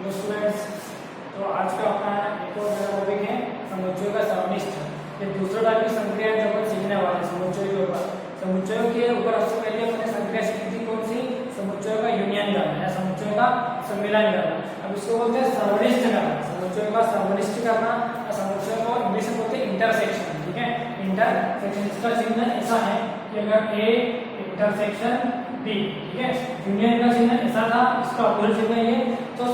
Hello students, तो आज का अपना एक और नया टॉपिक है समुच्चयों का सर्वनिष्ठ। ये दूसरा टाइप की संक्रिया है जो अपन सीखने वाले हैं समुच्चयों के ऊपर। समुच्चयों के ऊपर सबसे पहले अपने संक्रिया सीखी थी कौन सी? समुच्चयों का यूनियन करना या समुच्चयों का सम्मिलन करना। अब इसको बोलते हैं सर्वनिष्ठ करना, समुच्चयों का सर्वनिष्ठ करना या समुच्चयों को इंग्लिश में बोलते हैं इंटरसेक्शन। ठीक है, इंटरसेक्शन इसका चिन्ह ऐसा है कि अगर ए इंटरसेक्शन बी, ठीक है, यूनियन का चिन्ह ऐसा था, इसका अपोजिट चिन्ह ये, तो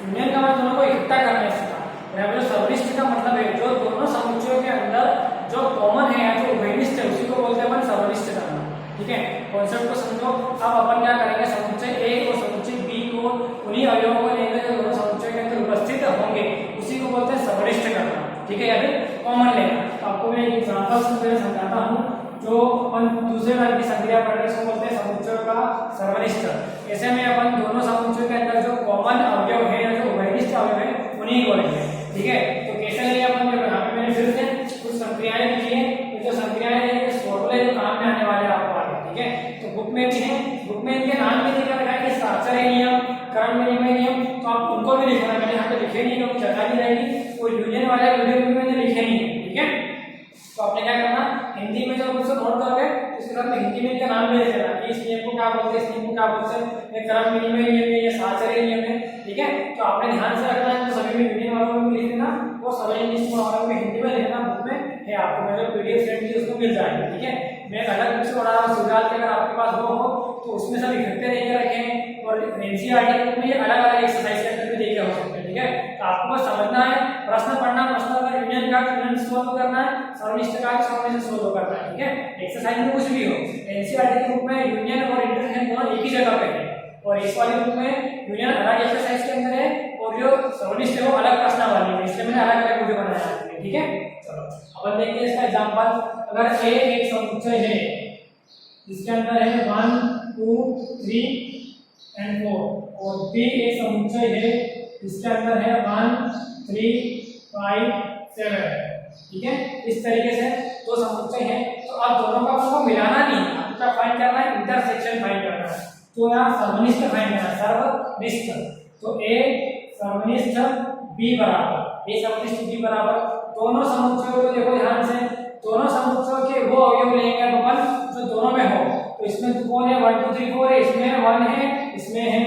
यूनियन का मतलब दोनों को इकट्ठा करने से था। यहाँ पे सर्वनिष्ठ का मतलब है जो दोनों समुच्चयों के अंदर जो कॉमन है या जो उभयनिष्ठ है उसी को बोलते हैं अपन सर्वनिष्ठ करना। ठीक है, कॉन्सेप्ट को समझो। अब अपन क्या करेंगे, समुच्चय ए और समुच्चय बी को उन्हीं अवयवों को लेंगे जो दोनों समुच्चयों के अंदर उपस्थित होंगे, उसी को बोलते हैं सर्वनिष्ठ करना। ठीक है, या फिर कॉमन लेना। तो आपको मैं एक एग्जांपल से समझाता हूँ। जो अपन दूसरे टाइप की संक्रिया पढ़ रहे हैं उसको बोलते हैं समुच्चयों का सर्वनिष्ठ। ऐसे में अपन दोनों समुच्चयों के अंदर जो कॉमन अवयव है या जो उभयनिष्ठ अवयव है उन्हीं को लेंगे। ठीक है, तो कैसे लेंगे अपन? जो यहाँ पे मैंने फिर से कुछ संक्रियाएं लिखी है, तो जो संक्रियाएं हैं इस फॉर्मूले जो काम में आने वाले हैं आपको आगे। ठीक है, तो बुक में भी है, बुक में इनके नाम भी लिखा रखा है कि साक्षर नियम, कर्ण विनिमय नियम, तो आप उनको भी लिखना। मैंने यहाँ पे लिखे नहीं क्योंकि जगह नहीं रहेगी, वो यूनियन वाले वीडियो में मैंने लिखे नहीं है। ठीक है, तो आपने क्या करना, हिंदी में जब उसको नोट करोगे उसके साथ में हिंदी में इनका नाम भी लिख देना कि इस नियम को क्या बोलते हैं, इस नियम को क्या बोलते हैं, ये कर्ण विनिमय नियम है, ये साक्षर नियम है। ठीक है, तो आपने ध्यान से रखना है, तो सभी में यूनियन वालों में लिख देना और सर्वनिष्ठ वालों में हिंदी में लिखना। बुक में है आपको, मैं जो पीडीएफ सेंड की उसको मिल जाएगी। ठीक है, मैं अलग बुक से पढ़ा रहा हूँ सुजाल के, अगर आपके पास वो हो तो उसमें सब इकट्ठे लेके रखें और एनसीईआरटी बुक में अलग अलग एक्सरसाइज के अंदर भी देखे हो सकते हैं। ठीक है, तो आपको बस समझना है, प्रश्न पढ़ना, प्रश्न का यूनियन का यूनियन सोल्व करना है, सर्वनिष्ठ का सर्वनिष्ठ सोल्व करना है। ठीक है, एक्सरसाइज में कुछ भी हो, एनसीईआरटी की बुक में यूनियन और इंटरसेक्शन दोनों एक ही जगह पे है और इस वाली बुक में यूनियन अलग एक्सरसाइज के अंदर है और जो सर्वनिष्ठ है वो अलग प्रश्न वाली है, इसलिए मैंने अलग अलग वीडियो बनाया है। ठीक है, चलो अपन देखते हैं इसका एग्जांपल। अगर ए एक समुच्चय है जिसके अंदर है 1 2 3 एंड 4 और बी एक समुच्चय है जिसके अंदर है 1 3 5 7। ठीक है, इस तरीके से दो समुच्चय है, तो अब दोनों का आपको मिलाना नहीं, आपको फाइंड करना है, इंटरसेक्शन फाइंड करना है। तो यहाँ सर्वनिष्ठ फाइंड करना है, सर्वनिष्ठ। तो ए सर्वनिष्ठ बी बराबर, ए सर्वनिष्ठ बी बराबर, दोनों समुच्चयों को देखो ध्यान से, दोनों समुच्चयों के वो अवयव लेंगे अपन जो दोनों में हो। तो इसमें कौन है? 1 2 3 4 है, इसमें 1 है, इसमें है।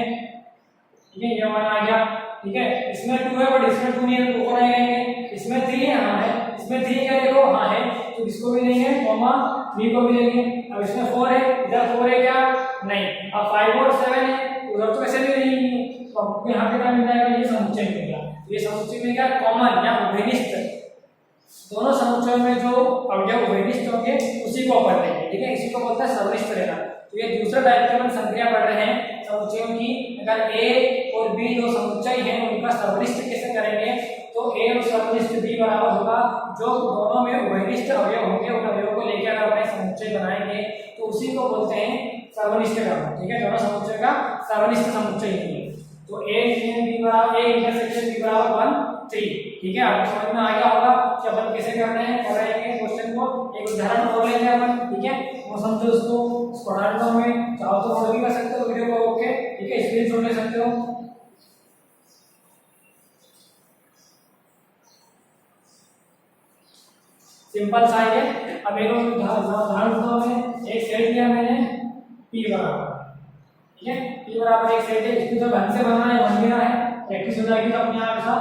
ठीक है, ये 1 आ गया। ठीक है, इसमें 2 है बट इसमें 2 नहीं है, तो कौन आएंगे? इसमें 3 है, हाँ है, इसमें 3 क्या देखो, हाँ है, तो इसको भी लेंगे, कॉमा 3 को भी लेंगे। अब इसमें 4 है, इधर 4 है क्या? नहीं। अब 5 और 7 है, उधर तो कैसे भी नहीं है, तो आपको यहाँ पे क्या मिल जाएगा? ये समुच्चय मिल गया। ये समुच्चय में क्या? कॉमन या उभयनिष्ठ, दोनों समुच्चयों में जो अवयव उभयनिष्ठ होंगे उसी को पढ़ लेंगे। ठीक है, इसी को बोलते हैं सर्वनिष्ठ लेना। तो ये दूसरा टाइप की हम संक्रिया पढ़ रहे हैं समुच्चयों की। अगर ए और बी दो समुच्चय हैं उनका सर्वनिष्ठ कैसे करेंगे, तो ए और सर्वनिष्ठ बी बराबर होगा जो दोनों में उभयनिष्ठ अवयव होंगे उन अवयवों को लेकर अगर अपने समुच्चय बनाएंगे तो उसी को बोलते हैं सर्वनिष्ठ करना। ठीक है, दोनों समुच्चय का सर्वनिष्ठ समुच्चय है। तो ए यूनियन बी बराबर, ए इंटरसेक्शन बी बराबर 1 3। ठीक है, आपको समझ में आ गया होगा कि अपन कैसे करना है, करेंगे क्वेश्चन को। एक उदाहरण और लेंगे अपन। ठीक है, वो समझो उसको, पढ़ा देता हूं मैं, चाहो तो और भी कर सकते हो वीडियो को रोक के। ठीक है, स्क्रीनशॉट ले सकते हो। सिंपल सा है। अब एक उदाहरण दो में, एक सेट लिया मैंने p बराबर। ठीक है, p बराबर एक सेट है, इसको तो ढंग से बनना है, बन गया है, प्रैक्टिस हो जाएगी तो अपने आप ऐसा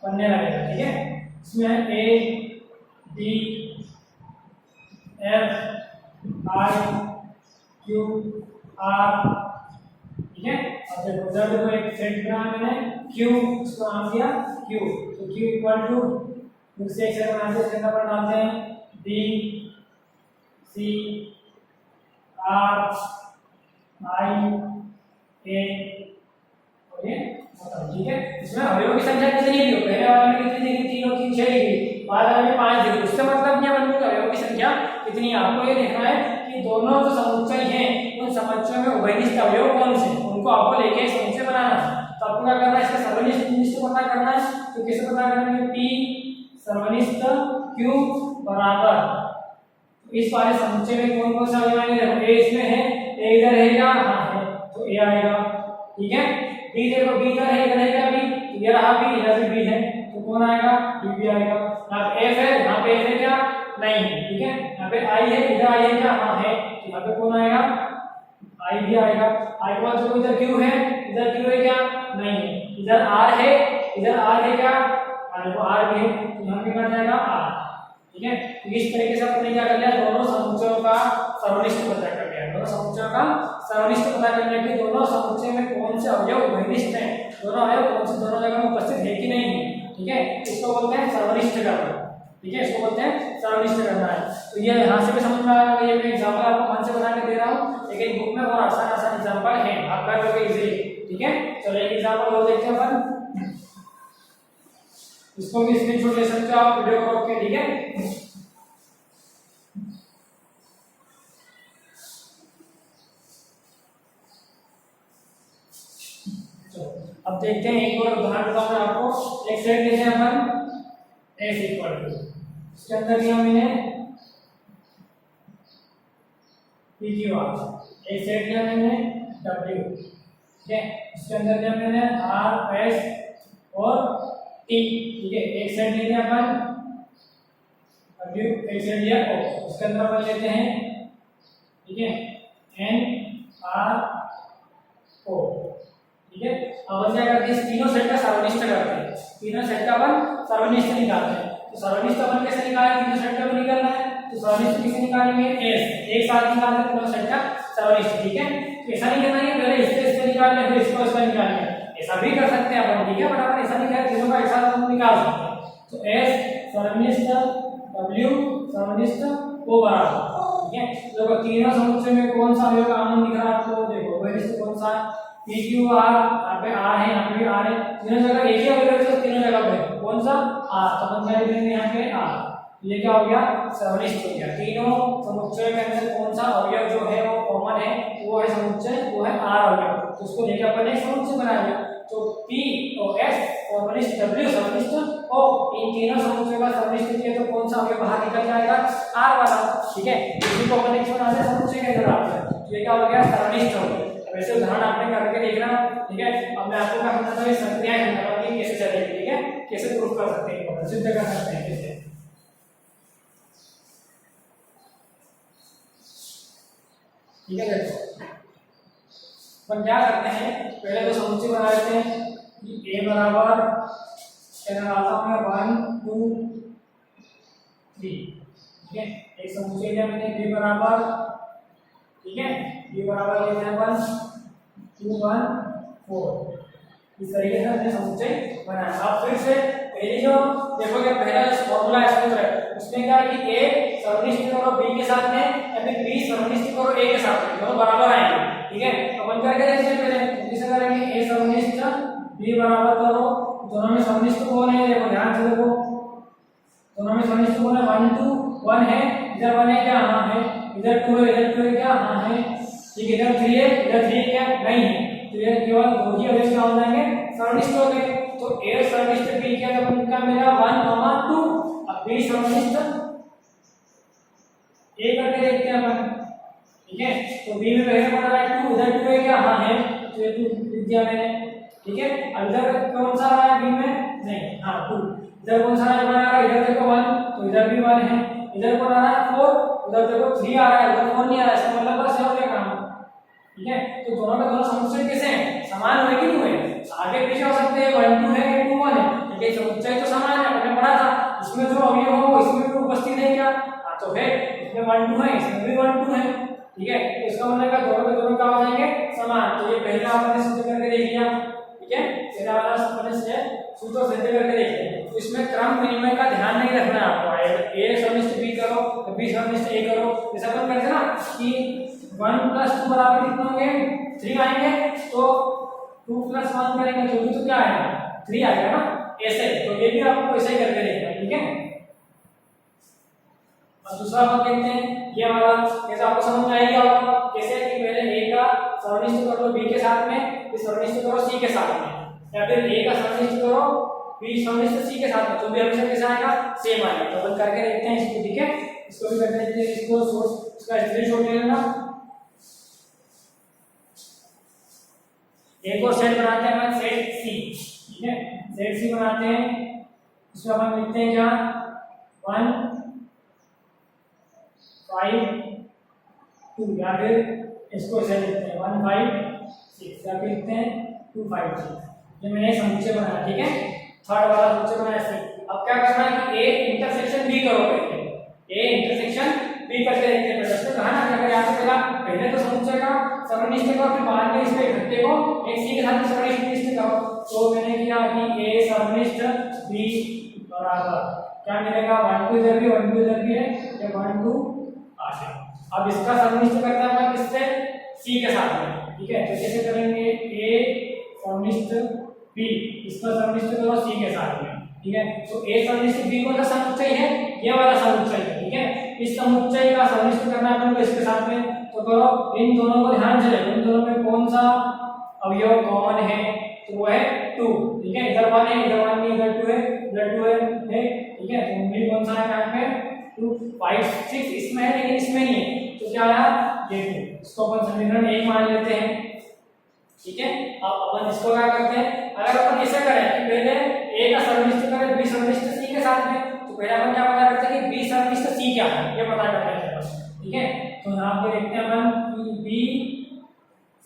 बनने लगेगा। ठीक है, इसमें a b f i q r। ठीक है, अब देखो जब देखो एक सेट बनाया मैंने q, इसको नाम दिया q, तो q इक्वल टू दूसरे एक सेट बनाते हैं, इसके अंदर डालते हैं b c r i a और ये मतलब। ठीक है, इसमें अवयवों की संख्या कितनी दी हो? पहले वाले में कितनी दी? 3 और 3 6 दी, बाद वाले में 5 दी। उससे मतलब क्या बनेगा? अवयवों की संख्या कितनी है आपको ये देखना है कि दोनों जो समुच्चय हैं उन समुच्चयों में उभयनिष्ठ अवयव कौन से, उनको आपको लेके समुच्चय बनाना है। तो आपको क्या करना है, इसका सर्वनिष्ठ पता करना है। तो कैसे पता करेंगे? p सर्वनिष्ठ q बराबर इस वाले समुच्चय में कौन कौन सा अवयव आएंगे? देखो a इसमें है, a इधर रहेगा, हाँ है, तो a आएगा। ठीक है, बी देखो बी इधर है क्या बी, ये रहा बी, इधर भी बी है, तो कौन आएगा, बी भी आएगा। यहाँ पे एफ है, यहाँ पे एफ है क्या, नहीं है, ठीक है। यहाँ पे आई है, इधर आई है क्या, हाँ है, तो यहाँ पे कौन आएगा, आई भी आएगा। आई के बाद जो इधर क्यू है, इधर क्यू है क्या, नहीं है। इधर आर है, इधर आर है क्या, देखो आर भी है, तो यहाँ पे कहाँ जाएगा आर, ठीक है। तो इस तरीके से आपने क्या कर लिया, दोनों समुच्चयों का सर्वनिष्ठ पता कर लिया। दोनों समुच्चयों का सर्वनिष्ठ पता करने के दोनों समुच्चय में कौन से अवयव घनिष्ठ हैं, दोनों अवयव कौन से दोनों जगह में उपस्थित है कि नहीं है, ठीक है। इसको बोलते हैं सर्वनिष्ठ करना, ठीक है, इसको बोलते हैं सर्वनिष्ठ करना है। तो ये यहाँ से भी समझ में आएगा, ये मैं एग्जांपल आपको मन से बना के दे रहा हूँ, लेकिन बुक में और आसान आसान एग्जांपल है, आप कर लोगे इजीली, ठीक है। चलो एक एग्जांपल और देखते हैं अपन, इसको भी स्क्रीनशॉट ले सकते हो आप वीडियो को रोक के, ठीक है। अब देखते हैं एक और उदाहरण बताऊं मैं आपको। एक सेट लेते हैं अपन f इक्वल टू, इसके अंदर दिया मैंने p q r, एक सेट लिया मैंने w, ठीक है, इसके अंदर दिया मैंने r s और t, ठीक है। एक सेट ले लिया अपन w, एक सेट लिया o, इसके अंदर अपन लेते हैं, ठीक है, n r o, ठीक है। अब क्या करते हैं, तीनों सेट का सर्वनिष्ठ करते हैं, तीनों सेट का अपन सर्वनिष्ठ निकालते हैं। तो सर्वनिष्ठ अपन कैसे निकालेंगे, तीनों सेट का भी निकालना है, तो सर्वनिष्ठ कैसे निकालेंगे, s एक साथ निकालते हैं तीनों सेट का सर्वनिष्ठ, ठीक है। तो ऐसा नहीं करना है पहले इससे निकाल ले फिर इसको इसका निकाल ले, ऐसा भी कर सकते हैं अपन, ठीक है, बट अपन ऐसा नहीं कर, तीनों का एक साथ हम निकाल सकते हैं। तो s सर्वनिष्ठ w सर्वनिष्ठ o बराबर, ठीक है। तो तीनों समुच्चय में कौन सा अवयव का आनंद दिख रहा है आपको, देखो वह कौन सा है, p q r, यहाँ पे r है, यहाँ पे भी r है, तीनों जगह एक ही अवयव है, तीनों जगह पे कौन सा r, तो हम क्या लिखेंगे यहाँ पे r, ये क्या हो गया, सर्वनिष्ठ हो गया। तीनों समुच्चय के अंदर कौन सा अवयव जो है वो कॉमन है, वो है समुच्चय, वो है r अवयव, तो उसको लेकर अपन एक समुच्चय बनाएंगे। तो p और s सर्वनिष्ठ w सर्वनिष्ठ o, इन तीनों समुच्चयों का सर्वनिष्ठ किया तो कौन सा अवयव बाहर निकल जाएगा, r वाला, ठीक है। इसी को अपन एक बनाते हैं समुच्चय के अंदर आता है, तो ये क्या हो गया, सर्वनिष्ठ हो गया। वैसे उदाहरण आपने करके देखना, ठीक है। अब मैं आपको क्या बताता हूँ, संक्रियाएं समझाऊंगी कैसे चलेगी, ठीक है, कैसे प्रूफ कर सकते हैं, सिद्ध कर सकते हैं कैसे, ठीक है। देखो अपन क्या करते हैं, पहले तो समुच्चय बना लेते हैं कि a बराबर क्या लगाता हूँ मैं 1 2 3, ठीक है। एक समुच्चय लिया मैंने b बराबर, ठीक है, b बराबर लेते हैं 1 2 1 4, इस तरीके से हमने समुच्चय बनाया। अब फिर से पहले जो देखोगे पहला जो फॉर्मूला है सूत्र है, उसमें क्या है कि a सर्वनिष्ठ करो b के साथ में या फिर b सर्वनिष्ठ करो a के साथ में, दोनों बराबर आएंगे, ठीक है। तो अपन करके देखते हैं, पहले कैसे करेंगे, a सर्वनिष्ठ b बराबर करो, दोनों में सर्वनिष्ठ कौन है, देखो ध्यान से देखो, दोनों में सर्वनिष्ठ कौन है, 1 2 1 है, इधर 1 है क्या, हाँ है, इधर 2 है, इधर 2 है क्या, हाँ है, ठीक है। इधर 3 है, इधर 3 है क्या, नहीं है, तो ये केवल दो ही अवयव क्या हो जाएंगे, सर्वनिष्ठ हो गए। तो a सर्वनिष्ठ b क्या तो उनका मेरा 1 2, अब b सर्वनिष्ठ a करके देखते हैं अपन, ठीक है। तो b में पहले पढ़ रहा है 2, इधर 2 है क्या, हाँ है, तो ये 2 लिख दिया मैंने, ठीक है। अब इधर कौन सा आ रहा है b में, नहीं, हाँ 2, इधर कौन सा आ रहा है, इधर देखो 1, तो इधर भी 1 है, इधर कौन आ रहा है 4, उधर देखो 3 आ रहा है, इधर 4 नहीं आ रहा है, इसका मतलब बस हो गया काम, ठीक है। तो दोनों का दोनों समुच्चय कैसे हैं, समान हुए कि नहीं हुए, आगे पीछे हो सकते हैं, 1 2 है 2 1 है, लेकिन समुच्चय तो समान है, आपने पढ़ा था, इसमें जो अवयव हो वो इसमें भी उपस्थित है क्या, हाँ तो है, इसमें 1 2 है, इसमें भी 1 2 है, ठीक है। तो इसका मतलब है दोनों के दोनों क्या हो जाएंगे, समान। तो ये पहला आपने सिद्ध करके देख लिया, ठीक है, पहला वाला आपने से सूत्र सिद्ध करके देख लिया। तो इसमें क्रम विनिमय का ध्यान नहीं रखना है आपको, a सर्वनिष्ठ b करो, b सर्वनिष्ठ a करो, जैसा अपन करते ना कि 1 + 2 बराबर कितना होंगे, 3 आएंगे, तो 2 + 1 करेंगे तो भी तो क्या आएगा, 3 आएगा ना, ऐसे। तो ये भी आपको ऐसे ही करके देखना है, ठीक है। अब दूसरा बात देखते हैं, ये वाला कैसे आपको समझ में आएगा, आपको कैसे कि पहले a का सर्वनिष्ठ कर लो b के साथ में, फिर सर्वनिष्ठ करो c के साथ में, या फिर a का सर्वनिष्ठ करो b सर्वनिष्ठ c के साथ में, तो भी हमेशा कैसा आएगा, सेम आएगा। तो अपन करके देखते हैं इसको, ठीक है, इसको भी करके देखते हैं, इसको सोर्स इसका स्क्रीनशॉट ले लेना। एक और सेट बनाते हैं अपन, सेट सी। ठीक है, सेट सी बनाते हैं, इसमें अपन लिखते हैं क्या, 1 5 2, या फिर इसको ऐसे लिखते हैं 1 5 6, या फिर लिखते हैं 2 5 6। ये मैंने समुच्चय बनाया। ठीक है, थर्ड वाला समुच्चय बनाया सी। अब क्या करना है कि ए इंटरसेक्शन बी करो, पहले ए इंटरसेक्शन बी करके देखते हैं। प्रश्न कहा ना कि अगर यहाँ पे पहले तो समुच्चय का समनिष्ठ करो, फिर बाद में इसके इकट्ठे को एक सी के साथ समनिष्ठ करो। तो मैंने किया कि ए समनिष्ठ बी बराबर क्या मिलेगा, 1 2 इधर भी 1 2 इधर भी है, ये 1 2 आ गया। अब इसका समनिष्ठ करते हैं अपन किससे, सी के साथ में। ठीक है, तो कैसे करेंगे, ए समनिष्ठ बी, इसका समनिष्ठ करो सी के साथ में। ठीक है, तो ए समनिष्ठ बी कौन सा समुच्चय है, ये वाला समुच्चय है। ठीक है, इस समुच्चय का समनिष्ठ करना है अपन को इसके साथ में। तो करो, इन दोनों को ध्यान से देखो, इन दोनों में कौन सा अवयव कॉमन है, तो वो है 2। ठीक है, इधर 1 है, इधर 1 नहीं, इधर 2 है, इधर 2 है। ठीक है, तो उंगली कौन सा है यहाँ पे, 2 5 6 इसमें है लेकिन इसमें नहीं है, तो क्या आया, ये 2। इसको अपन समीकरण 1 मान लेते हैं। ठीक है, अब अपन इसको क्या करते हैं, अगर अपन ऐसे करें कि पहले ए का समनिष्ठ करें बी समनिष्ठ सी के साथ में, तो पहले अपन क्या पता करते हैं कि बी समनिष्ठ सी क्या है, ये पता कर लेते हैं बस। ठीक है, तो यहाँ पे देखते हैं अपन कि बी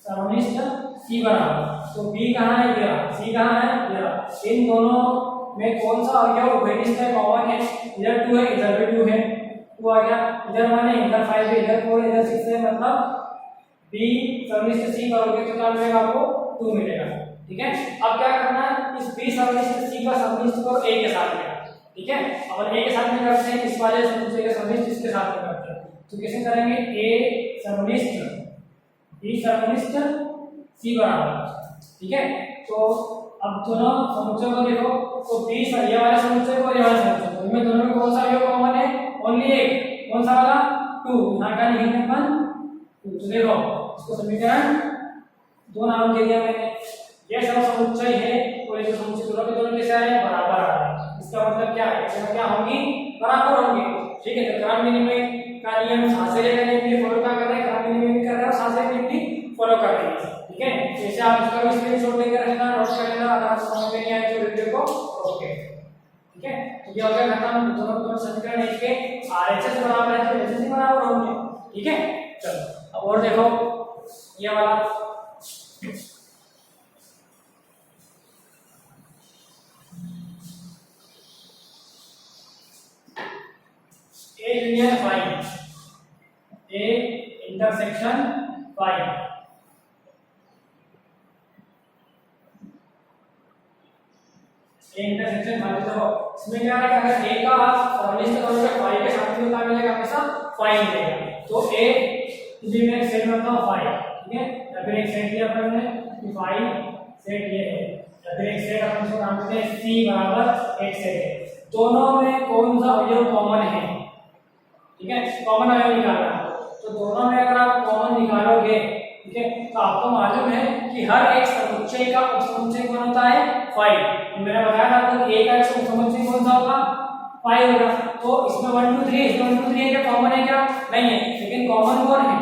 समनिष्ठ सी बराबर, तो बी कहाँ है, ये रहा, सी कहाँ है, ये रहा। इन दोनों में कौन सा अवयव उभयनिष्ठ है, कॉमन है, इधर 2 है, इधर भी 2 है, 2 आ गया, इधर 1 है, इधर 5 है, इधर 4 है, इधर 6 है, मतलब बी समनिष्ठ सी करोगे तो क्या मिलेगा, आपको 2 मिलेगा। ठीक है, अब क्या करना है, इस बी समनिष्ठ सी का समनिष्ठ करो ए के साथ में। ठीक है, अपन ए के साथ में करते हैं, इस वाले समुच्चय का समनिष्ठ इसके साथ में करते हैं। तो कैसे करेंगे, ए समनिष्ठ बी समनिष्ठ सी बराबर। ठीक है, तो अब दोनों समुच्चय को देखो, तो बी ये वाला समुच्चय और ये वाला समुच्चय, तो इनमें दोनों में कौन सा अवयव कॉमन है, ओनली एक, कौन सा वाला, 2। यहाँ का लिखेंगे अपन 2। तो देखो, इसको समीकरण 2 नाम दे दिया मैंने। ये सब समुच्चय है, और ये समुच्चय दोनों के दोनों कैसे आ रहे हैं, बराबर आ रहे हैं। इसका मतलब क्या है, इसमें क्या होंगी, बराबर होंगी। ठीक है, तो क्रम विनिमय का नियम सांसे लेकर के फॉलो कर रहे हैं, क्रम विनिमय भी कर रहे हैं और सांसे भी फॉलो कर रहे हैं। ठीक है, जैसे आप इसका भी स्क्रीनशॉट लेकर रखना, नोट कर लेना, अगर आपको समझ में नहीं आए तो वीडियो को रोक के। ठीक है, तो ये हो गया खत्म, दोनों समीकरण एक के आरएचएस बराबर है, तो एचएस बराबर होंगे। ठीक है, चलो अब और देखो, ये वाला A union 5, A intersection 5। A intersection 5 देखो, इसमें क्या है, अगर ए का समनिष्ठ करोगे 5 के साथ में क्या मिलेगा, हमेशा 5 मिलेगा। तो ए इसी में एक सेट बनता है 5। ठीक है, या फिर एक सेट लिया अपन ने कि 5 सेट ये है, या फिर एक सेट अपन इसको नाम देते हैं सी बराबर एक सेट है। दोनों में कौन सा अवयव कॉमन है, ठीक है, कॉमन अवयव निकालना है। तो दोनों में अगर आप कॉमन निकालोगे, ठीक है, तो आपको मालूम है कि हर एक समुच्चय का उपसमुच्चय कौन होता है, 5। मैंने बताया था आपको ए का उपसमुच्चय कौन सा होगा, 5 होगा। तो इसमें 1 2 3, इसमें 1 2 3 क्या कॉमन है, क्या नहीं है, लेकिन कॉमन कौन है,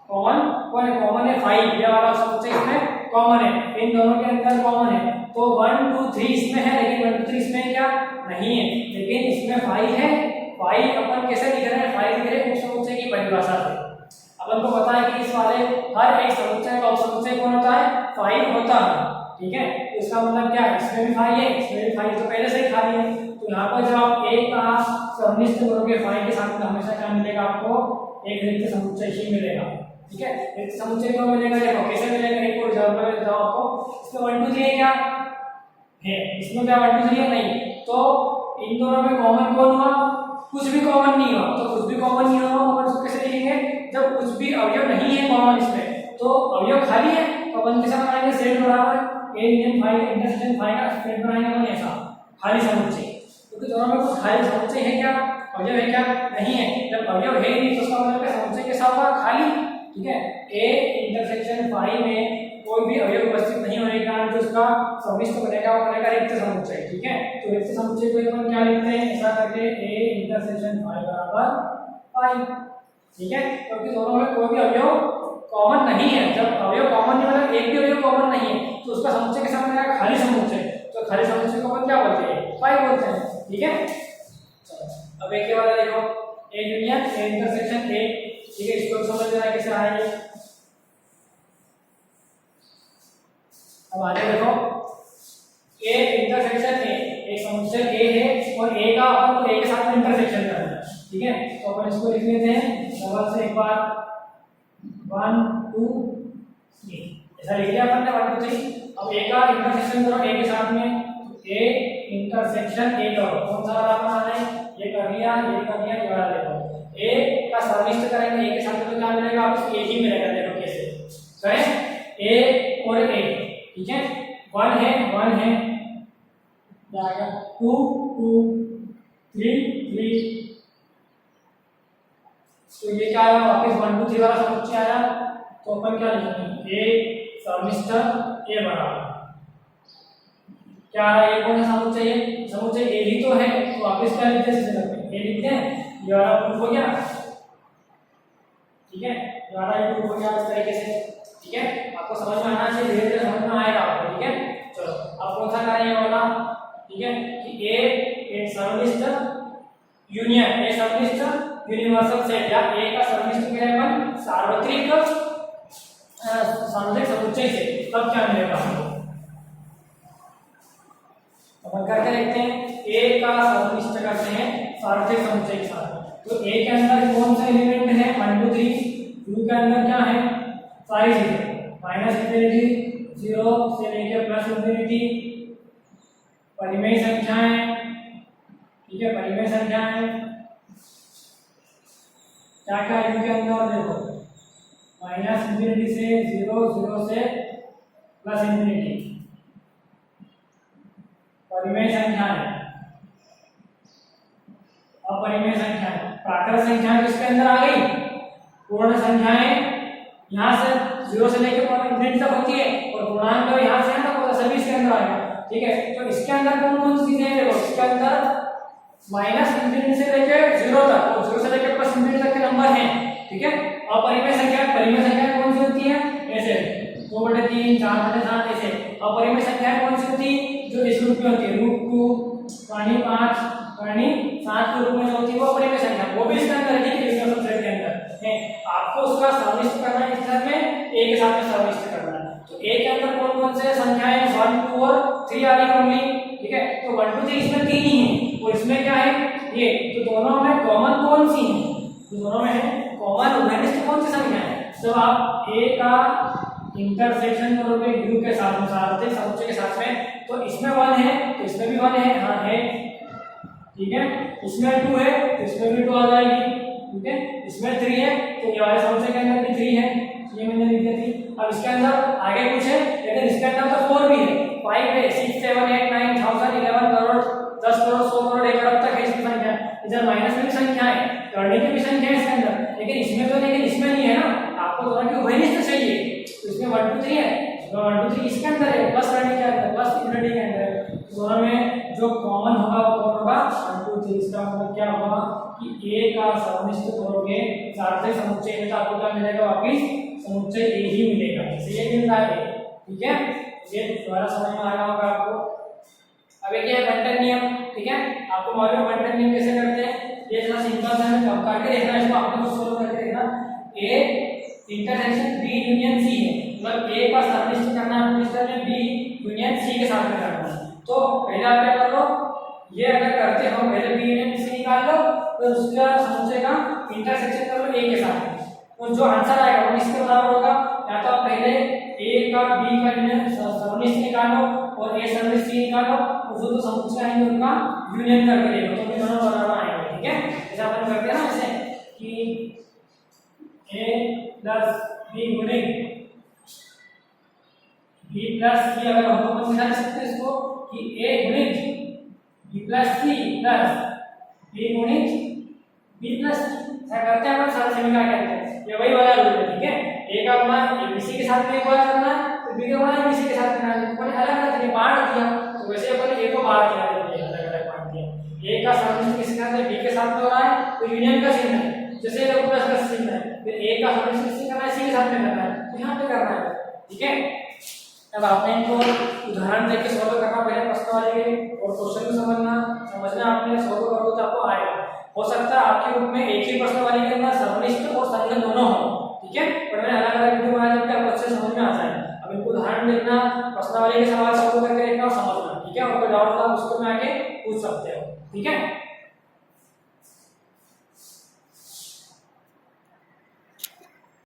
कौन है, कॉमन है 5। ये वाला समुच्चय इसमें कॉमन है, इन दोनों के अंदर कॉमन है। तो 1 2 3 इसमें है, लेकिन 1 2 3 इसमें क्या नहीं है, लेकिन इसमें 5 है। 5 अपन कैसे लिख रहे हैं, 5 लिख रहे हैं उपसमुच्चय की परिभाषा से। अपन को पता है कि इस वाले हर एक समुच्चय का उपसमुच्चय कौन होता है, 5 होता है। ठीक है, तो इसका मतलब क्या है, इसमें भी 5 है, इसमें भी 5, तो पहले से ही खाली है। तो यहाँ पर जब आप एक का समनिष्ठ करोगे 5 के साथ में, हमेशा क्या मिलेगा, आपको एक रिक्त समुच्चय ही मिलेगा। ठीक है, रिक्त समुच्चय क्यों मिलेगा, देखो कैसे मिलेगा, एक और एग्जांपल देता हूं आपको। इसमें 1 2 3 है, क्या है, इसमें क्या 1 2 3 है नहीं, तो इन दोनों में कॉमन कौन हुआ, कुछ भी कॉमन नहीं हुआ। तो कुछ भी कॉमन नहीं हुआ, और इसको कैसे लिखेंगे, जब कुछ भी अवयव नहीं है कॉमन इसमें, तो अवयव खाली है, तो अपन कैसे बनाएंगे, सेट बराबर ए यूनियन 5 इंटरसेक्शन 5 का सेट बनाएंगे अपन ऐसा, खाली समुच्चय। क्योंकि दोनों में कुछ खाली समुच्चय है, क्या अवयव है, क्या नहीं है। जब अवयव है नहीं, तो उसका मतलब समुच्चय के साथ होगा खाली। ठीक है, ए इंटरसेक्शन 5 में कोई भी अवयव उपस्थित नहीं होने के कारण जो उसका समनिष्ठ बनेगा वो बनेगा रिक्त समुच्चय। ठीक है, तो रिक्त समुच्चय को अपन क्या लिखते हैं, ऐसा करके ए इंटरसेक्शन 5 बराबर 5। ठीक है, क्योंकि दोनों में कोई भी अवयव कॉमन नहीं है। जब अवयव कॉमन नहीं, मतलब एक भी अवयव कॉमन नहीं है, तो उसका समुच्चय के सामने आएगा खाली समुच्चय, तो खाली समुच्चय को अपन क्या बोलते हैं, फाई बोलते हैं। ठीक है, चलो अब एक के वाला देखो, A union A intersection A. ठीक है, इसको समझ लेना कैसे आएगी। अब आगे देखो, ए इंटरसेक्शन ए, एक समुच्चय ए है और ए का अपन को ए के साथ में इंटरसेक्शन करना है। ठीक है, तो अपन इसको लिख लेते हैं डबल से एक बार 1 2 3, ऐसा लिख लिया अपन ने 1 2 3। अब ए का इंटरसेक्शन करो ए के साथ में, ए इंटरसेक्शन ए करो, कौन सा वाला बनाना है, ये कर लिया, ये कर लिया, ये वाला देखो। ए का सर्विस्ट करेंगे ए के साथ में तो क्या मिलेगा, आपको ए ही मिलेगा। देखो कैसे करें, ए और ए। ठीक है, 1 है 1 है, जाएगा 2 2 3 3, तो ये क्या आया वापस 1 2 3 वाला समुच्चय आया। तो अपन क्या लिखेंगे, ए समिष्ट ए बराबर क्या आ रहा है, ये कौन सा समुच्चय है, समुच्चय ए ही तो है, तो वापस क्या लिखते हैं, सीधे करके ए लिखते हैं, ये वाला प्रूफ हो गया। ठीक है, ये वाला ये प्रूफ हो गया इस तरीके से। ठीक है, आपको समझ में आना चाहिए, धीरे धीरे समझ में आएगा आपको। ठीक है, चलो अब कौन सा करें, ये वाला। ठीक है, कि ए सर्वनिष्ठ यूनियन, ए सर्वनिष्ठ यूनिवर्सल सेट, या ए का सर्वनिष्ठ क्या है अपन, सार्वत्रिक सार्वत्रिक समुच्चय से, तब क्या मिलेगा हमको। अपन करके देखते हैं, ए का सर्वनिष्ठ करते हैं सार्वत्रिक समुच्चय के साथ। तो ए के अंदर कौन सा एलिमेंट है, 1 2 3, यू के अंदर क्या है, सारी चीजें माइनस इंफिनिटी 0 से लेकर प्लस इंफिनिटी, परिमेय संख्याएं। ठीक है, परिमेय संख्याएं क्या क्या है इनके अंदर, देखो माइनस इंफिनिटी से 0 0 से प्लस इंफिनिटी, परिमेय संख्याएं, अपरिमेय संख्याएं, प्राकृत संख्याएं किसके अंदर आ गई, पूर्ण संख्याएं यहाँ से 0 से लेकर इंफिनिटी तक होती है, और पूर्णांक यहाँ से तक होता है, सभी इसके अंदर आएगा। ठीक है, तो इसके अंदर कौन कौन सी चीजें हैं, देखो इसके अंदर माइनस इंफिनिटी से लेकर 0 तक और 0 से लेकर प्लस इंफिनिटी तक के नंबर हैं। ठीक है, अपरिमेय संख्या, परिमेय संख्या कौन सी होती है, ऐसे 2/3 4/7 ऐसे। अपरिमेय संख्या कौन सी होती है, जो इस रूप में होती है, √2 पानी 5 पानी 7 के रूप में जो होती है वो अपरिमेय संख्या, वो भी इसके अंदर है। ठीक है, इसका सबसेट के अंदर है। आपको उसका सर्वनिष्ठ करना है, इस तरह में ए के साथ में सर्वनिष्ठ करना है। तो ए के अंदर कौन कौन से संख्याएं 1 2 और 3 आ रही होंगी। ठीक है, तो 1 2 3 इसमें 3 ही है, और इसमें क्या है ये, तो दोनों में कॉमन कौन सी है, तो दोनों में है कॉमन उभयनिष्ठ कौन सी संख्या है। तो आप ए का इंटरसेक्शन करोगे यू के साथ में, सार्वत्रिक समुच्चय के साथ में, तो इसमें 1 है तो इसमें भी 1 है, हाँ है। ठीक है, इसमें 2 है तो इसमें भी 2 आ जाएगी। ठीक है, इसमें 3 है तो ये वाले समुच्चय के अंदर भी 3 है, ये मैंने लिख दिया 3। अब इसके अंदर आगे कुछ है, लेकिन इसके अंदर तो 4 भी है, 5 है, 6 7 8 9 1000 11 करोड़ 10 करोड़ 100 करोड़ 1 अरब तक है इसकी संख्या। इधर माइनस में भी संख्या है, करने की भी संख्या है इसके अंदर, लेकिन इसमें तो, लेकिन इसमें नहीं है ना, आपको दोनों की उभयनिष्ठ चाहिए। तो इसमें 1 2 3 है, 1 2 3 इसके अंदर है, प्लस करने के अंदर, प्लस इंफिनिटी के अंदर है। दोनों में जो कॉमन होगा वो कौन होगा, 1 2 3। इसका मतलब क्या होगा कि ए का सर्वनिष्ठ करोगे सार्वत्रिक समुच्चय में, तो आपको क्या मिलेगा, वापिस समुच्चय ए ही मिलेगा, जैसे ये मिल रहा है। ठीक है, ये दोबारा समझ में आ रहा होगा आपको। अब एक है बंटन नियम। ठीक है, आपको मालूम है बंटन नियम कैसे करते हैं, ये जरा सिंपल सा है, कम करके देखना, इसको आपको सोल्व करके देखना। A intersection B union C है, मतलब ए का सर्वनिष्ठ करना है, इस तरह में बी यूनियन सी के साथ में करना है। तो पहले आप क्या कर लो, ये अगर करते हो पहले बी यूनियन सी निकाल लो, तो उसका समुच्चय का इंटरसेक्शन कर लो ए के साथ, तो जो आंसर आएगा वो इसके बराबर होगा। या तो आप पहले ए का बी का यूनियन सर्वनिष्ठ निकालो और ए सर्वनिष्ठ सी निकालो, और जो समुच्चय आएंगे उनका यूनियन करके देखो, तो भी दोनों बराबर आएंगे। ठीक है, जैसा अपन करते हैं ना, ऐसे कि ए प्लस बी गुणित बी प्लस सी, अगर हम लोग समझा सकते हैं इसको कि ए गुणित B plus C plus B गुणित बी प्लस ऐसा करते हैं अपन सारे समीकरण कहते हैं, ये वही वाला रूल है। ठीक है, ए का गुणा ए बी सी के साथ में गुणा करना है, तो बी का गुणा ए बी सी के साथ करना है, अपन अलग अलग तरीके बांट दिया, तो वैसे अपन ए को बांट दिया, अलग अलग बांट दिया। ए का सर्वनिष्ठ किसके साथ है, बी के साथ में हो रहा है, तो यूनियन का चिन्ह है, जैसे ये प्लस का चिन्ह है, फिर ए का सर्वनिष्ठ किसके करना है, सी के साथ में करना है, तो यहाँ पे करना है। ठीक है, अब आपने इनको उदाहरण देख के सॉल्व करना पहले प्रश्न वाले के और क्वेश्चन को समझना आपने सॉल्व करोगे तो आपको आएगा। हो सकता है आपके ग्रुप में एक ही प्रश्न वाले के अंदर सर्वनिष्ठ और संलग्न दोनों हो, ठीक है, पर मैंने अलग अलग वीडियो बनाया जब आपको अच्छे समझ में आ जाए। अब इनको उदाहरण देखना, प्रश्न वाले के सवाल सॉल्व करके देखना और समझना, ठीक है, और कोई डाउट हो तो उसको में आके पूछ सकते हो, ठीक है।